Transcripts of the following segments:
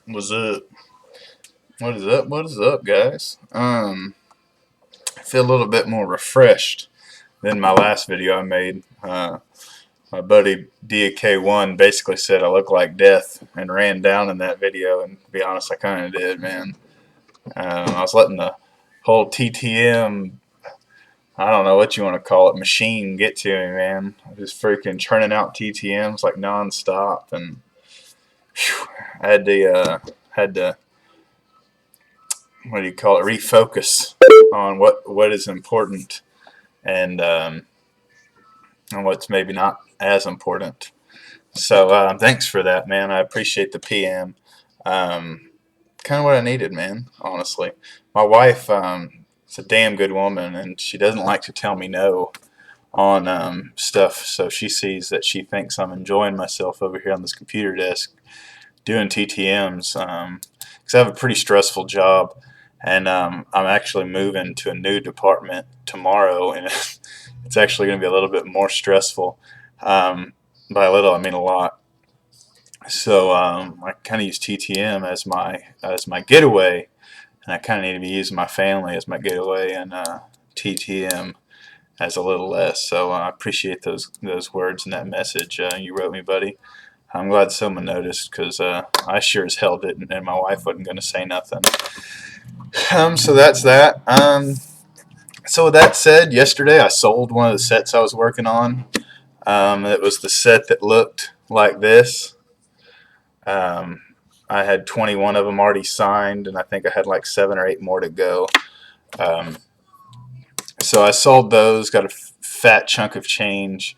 What's up? What is up? What is up, guys? I feel a little bit more refreshed than my last video I made. My buddy DK1 basically said I look like death and ran down in that video, and to be honest, I kind of did, man. I was letting the whole TTM, I don't know what you want to call it, machine get to me, man. I was just freaking churning out TTMs like nonstop, and whew, I had to what do you call it, refocus on what is important and what's maybe not as important. So thanks for that, man. I appreciate the PM. Kind of what I needed, man, honestly. My wife is a damn good woman, and she doesn't like to tell me no on stuff, so she sees that she thinks I'm enjoying myself over here on this computer desk doing TTMs because I have a pretty stressful job, and I'm actually moving to a new department tomorrow, and it's actually going to be a little bit more stressful. By a little, I mean a lot. So I kind of use TTM as my getaway, and I kind of need to be using my family as my getaway, and TTM as a little less. So I appreciate those words and that message you wrote me, buddy. I'm glad someone noticed because I sure as hell didn't, and my wife wasn't going to say nothing. So that's that. So with that said, yesterday I sold one of the sets I was working on. It was the set that looked like this. I had 21 of them already signed, and I think I had like 7 or 8 more to go. So I sold those, got a fat chunk of change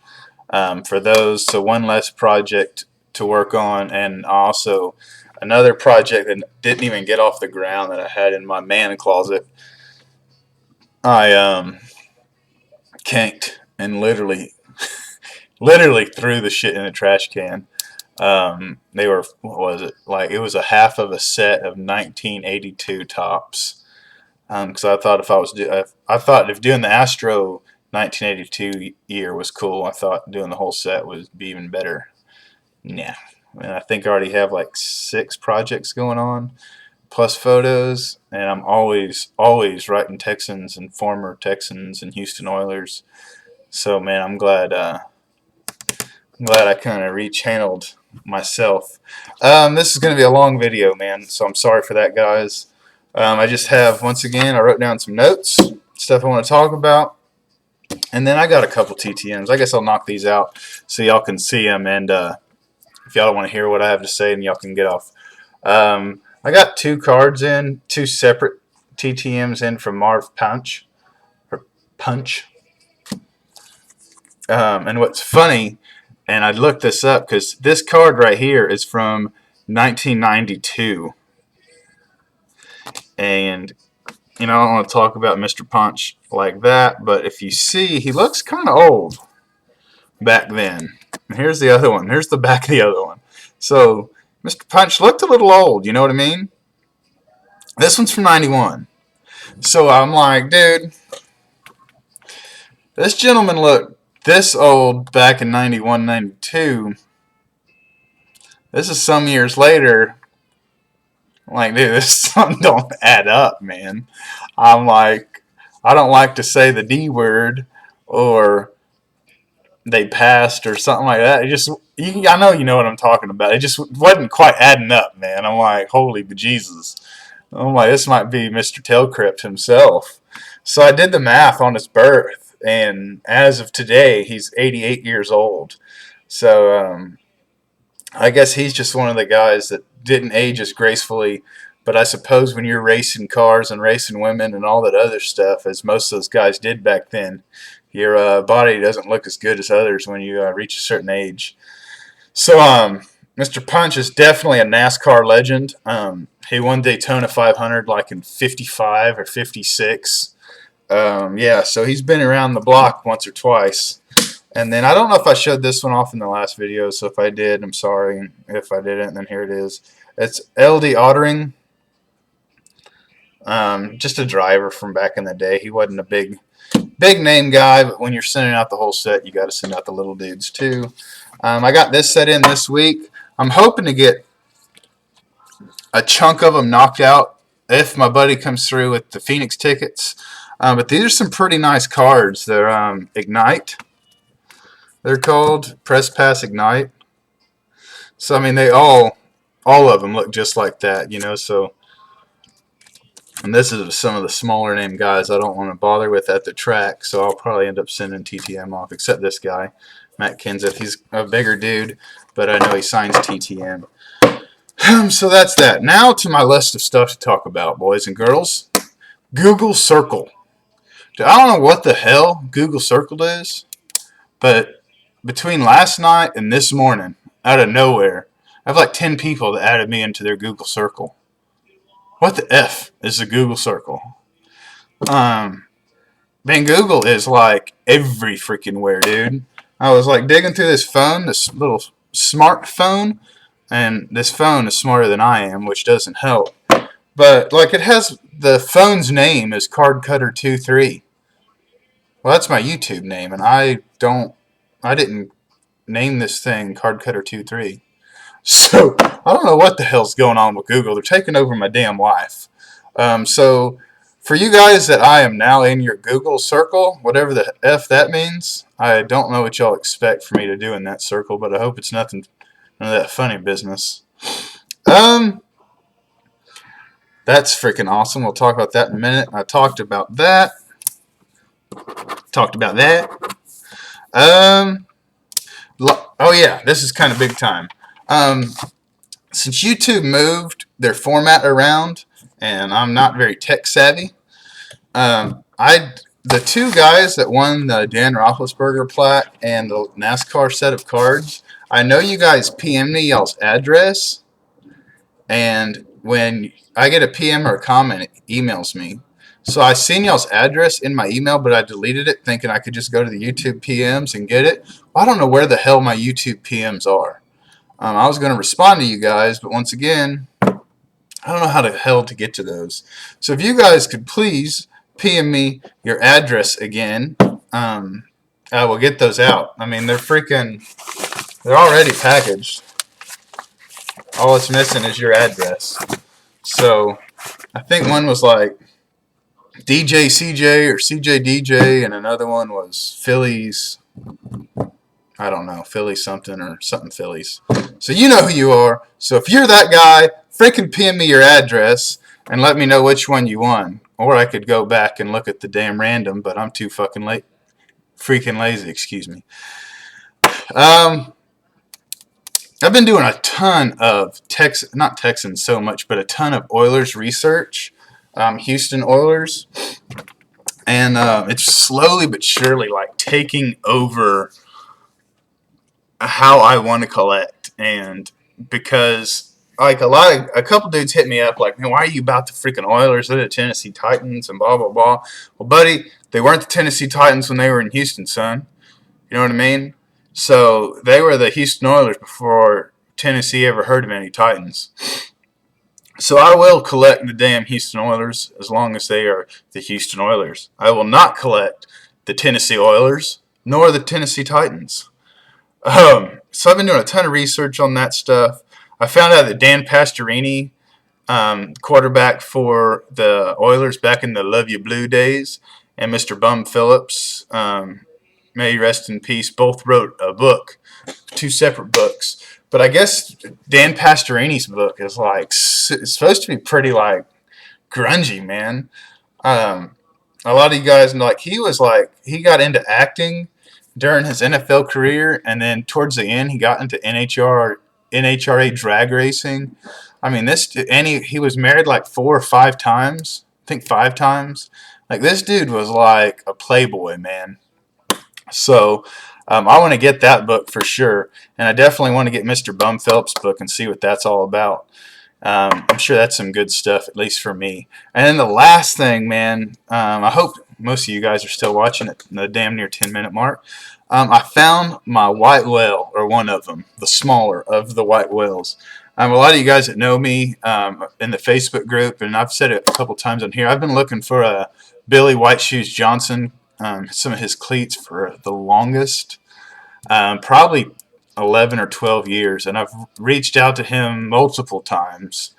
for those. So one less project to work on, and also another project that didn't even get off the ground that I had in my man closet. I canked and literally threw the shit in a trash can. They were, what was it? Like, it was a half of a set of 1982 tops. Because I thought if doing the Astro 1982 year was cool, I thought doing the whole set would be even better. Nah. And I think I already have like 6 projects going on, plus photos, and I'm always writing Texans and former Texans and Houston Oilers. So man, I'm glad I kind of rechanneled myself. This is going to be a long video, man, so I'm sorry for that, guys. I just have, once again, I wrote down some notes, stuff I want to talk about, and then I got a couple TTMs. I guess I'll knock these out so y'all can see them, and if y'all don't want to hear what I have to say, then y'all can get off. I got 2 cards in, 2 separate TTMs in from Marv Punch. And what's funny, and I looked this up because this card right here is from 1992. And, you know, I don't want to talk about Mr. Punch like that, but if you see, he looks kind of old back then. And here's the other one. Here's the back of the other one. So, Mr. Punch looked a little old, you know what I mean? This one's from 91. So I'm like, dude, this gentleman looked this old back in 91, 92. This is some years later. I'm like, dude, this something don't add up, man. I'm like, I don't like to say the D word or they passed or something like that. It just, I know you know what I'm talking about. It just wasn't quite adding up, man. I'm like, holy bejesus. I'm like, this might be Mr. Tailcrypt himself. So I did the math on his birth, and as of today, he's 88 years old. So I guess he's just one of the guys that didn't age as gracefully. But I suppose when you're racing cars and racing women and all that other stuff, as most of those guys did back then, your body doesn't look as good as others when you reach a certain age. So Mr. Punch is definitely a NASCAR legend. He won Daytona 500 like in 55 or 56. Yeah, so he's been around the block once or twice. And then I don't know if I showed this one off in the last video, so if I did, I'm sorry. If I didn't, then here it is. It's L.D. Ottering. Just a driver from back in the day. He wasn't a big name guy, but when you're sending out the whole set, you got to send out the little dudes too. I got this set in this week. I'm hoping to get a chunk of them knocked out if my buddy comes through with the Phoenix tickets. But these are some pretty nice cards. They're Ignite. They're called Press Pass Ignite. So I mean, all of them look just like that, you know. So, and this is some of the smaller name guys I don't want to bother with at the track. So I'll probably end up sending TTM off, except this guy, Matt Kenseth. He's a bigger dude, but I know he signs TTM. So that's that. Now to my list of stuff to talk about, boys and girls. Google Circle. I don't know what the hell Google Circle is, but between last night and this morning, out of nowhere, I have like 10 people that added me into their Google Circle. What the F is the Google Circle? Man, Google is like every freaking where, dude. I was like digging through this phone, this little smartphone, and this phone is smarter than I am, which doesn't help. But like it has the phone's name is CardCutter23. Well, that's my YouTube name, and I didn't name this thing CardCutter23. So I don't know what the hell's going on with Google. They're taking over my damn life. So for you guys that I am now in your Google circle, whatever the F that means, I don't know what y'all expect for me to do in that circle, but I hope it's none of that funny business. That's freaking awesome. We'll talk about that in a minute. I talked about that. Oh yeah, this is kind of big time. Since YouTube moved their format around, and I'm not very tech savvy, the two guys that won the Dan Roethlisberger plaque and the NASCAR set of cards, I know you guys PM me y'all's address, and when I get a PM or a comment, it emails me. So I seen y'all's address in my email, but I deleted it thinking I could just go to the YouTube PMs and get it. Well, I don't know where the hell my YouTube PMs are. I was going to respond to you guys, but once again, I don't know how the hell to get to those. So if you guys could please PM me your address again, I will get those out. I mean, they're already packaged. All it's missing is your address. So I think one was like DJ CJ or CJ DJ, and another one was Phillies. I don't know, Phillies something or something Phillies. So you know who you are. So if you're that guy, freaking PM me your address and let me know which one you won. Or I could go back and look at the damn random, but I'm too fucking late. Freaking lazy, excuse me. I've been doing a ton of not Texans so much, but a ton of Oilers research. Houston Oilers. And it's slowly but surely like taking over how I want to collect. And because like a couple dudes hit me up like, man, why are you about the freaking Oilers? They're the Tennessee Titans and blah blah blah. Well, buddy, they weren't the Tennessee Titans when they were in Houston, son. You know what I mean? So they were the Houston Oilers before Tennessee ever heard of any Titans. So I will collect the damn Houston Oilers as long as they are the Houston Oilers. I will not collect the Tennessee Oilers nor the Tennessee Titans. So I've been doing a ton of research on that stuff. I found out that Dan Pastorini, quarterback for the Oilers back in the Love You Blue days, and Mr. Bum Phillips, may he rest in peace, both wrote a book, 2 separate books. But I guess Dan Pastorini's book is like, it's supposed to be pretty like grungy, man. A lot of you guys know, like he got into acting during his NFL career, and then towards the end he got into NHRA drag racing. I mean, he was married like 4 or 5 times. I think 5 times. Like this dude was like a playboy, man. So I want to get that book for sure, and I definitely want to get Mr. Bum Phillips' book and see what that's all about. I'm sure that's some good stuff, at least for me. And then the last thing, man, I hope most of you guys are still watching at the damn near 10-minute mark. I found my white whale, or one of them, the smaller of the white whales. A lot of you guys that know me in the Facebook group, and I've said it a couple times on here, I've been looking for a Billy White Shoes Johnson, some of his cleats for the longest, probably 11 or 12 years, and I've reached out to him multiple times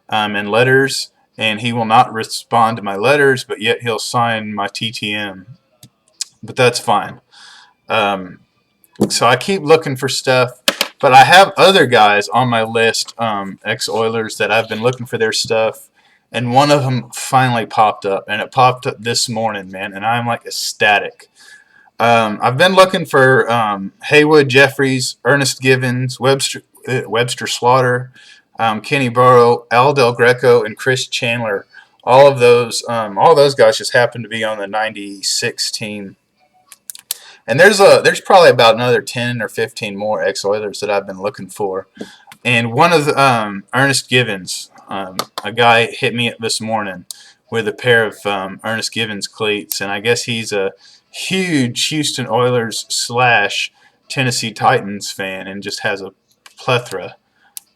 and letters, and he will not respond to my letters, but yet he'll sign my TTM. But that's fine. Um, so I keep looking for stuff, but I have other guys on my list, ex-Oilers, that I've been looking for their stuff, and one of them finally popped up, and it popped up this morning, man, and I'm like ecstatic. I've been looking for Haywood, Jeffries, Ernest Givens, Webster Slaughter, Kenny Burrow, Al Del Greco, and Chris Chandler. All those guys just happen to be on the '96 team. And there's probably about another 10 or 15 more ex-Oilers that I've been looking for. And one of Ernest Givens, a guy hit me this morning with a pair of Ernest Givens cleats, and I guess he's a huge Houston Oilers / Tennessee Titans fan and just has a plethora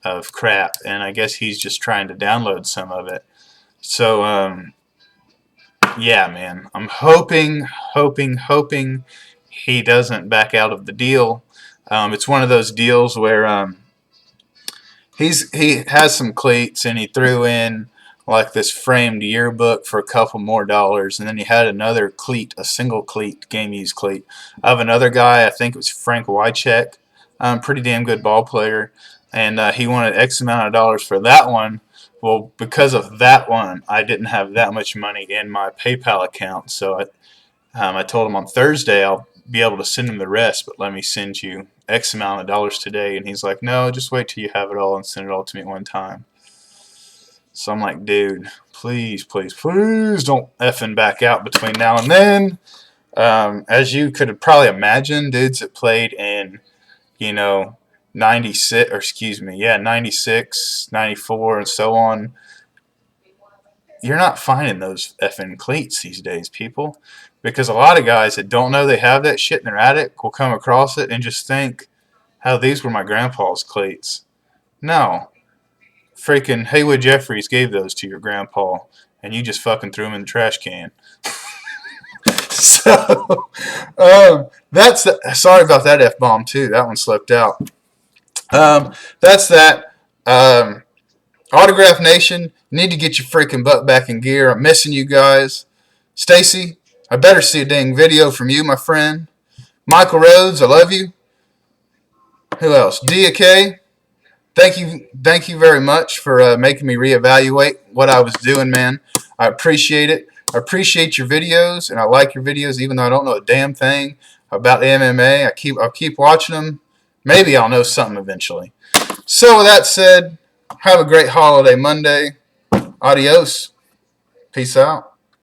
of crap, and I guess he's just trying to download some of it. So, yeah, man, I'm hoping he doesn't back out of the deal. It's one of those deals where he has some cleats, and he threw in like this framed yearbook for a couple more dollars, and then he had another cleat, a single cleat, game used cleat. I have another guy, I think it was Frank Wycheck, pretty damn good ball player, and he wanted X amount of dollars for that one. Well, because of that one, I didn't have that much money in my PayPal account, so I told him on Thursday I'll be able to send him the rest, but let me send you X amount of dollars today. And he's like, no, just wait till you have it all and send it all to me at one time. So I'm like, dude, please don't effing back out between now and then. As you could have probably imagined, dudes that played in, 96, or excuse me, 96, 94, and so on, you're not finding those effing cleats these days, people. Because a lot of guys that don't know they have that shit in their attic will come across it and just think, how these were my grandpa's cleats. No. Freaking Haywood Jeffries gave those to your grandpa, and you just fucking threw them in the trash can. So, sorry about that F-bomb, too. That one slipped out. That's that. Autograph Nation, you need to get your freaking butt back in gear. I'm missing you guys. Stacy, I better see a dang video from you, my friend. Michael Rhodes, I love you. Who else? DK, thank you very much for making me reevaluate what I was doing, man. I appreciate it. I appreciate your videos, and I like your videos, even though I don't know a damn thing about MMA. I'll keep watching them. Maybe I'll know something eventually. So with that said, have a great holiday Monday. Adios. Peace out.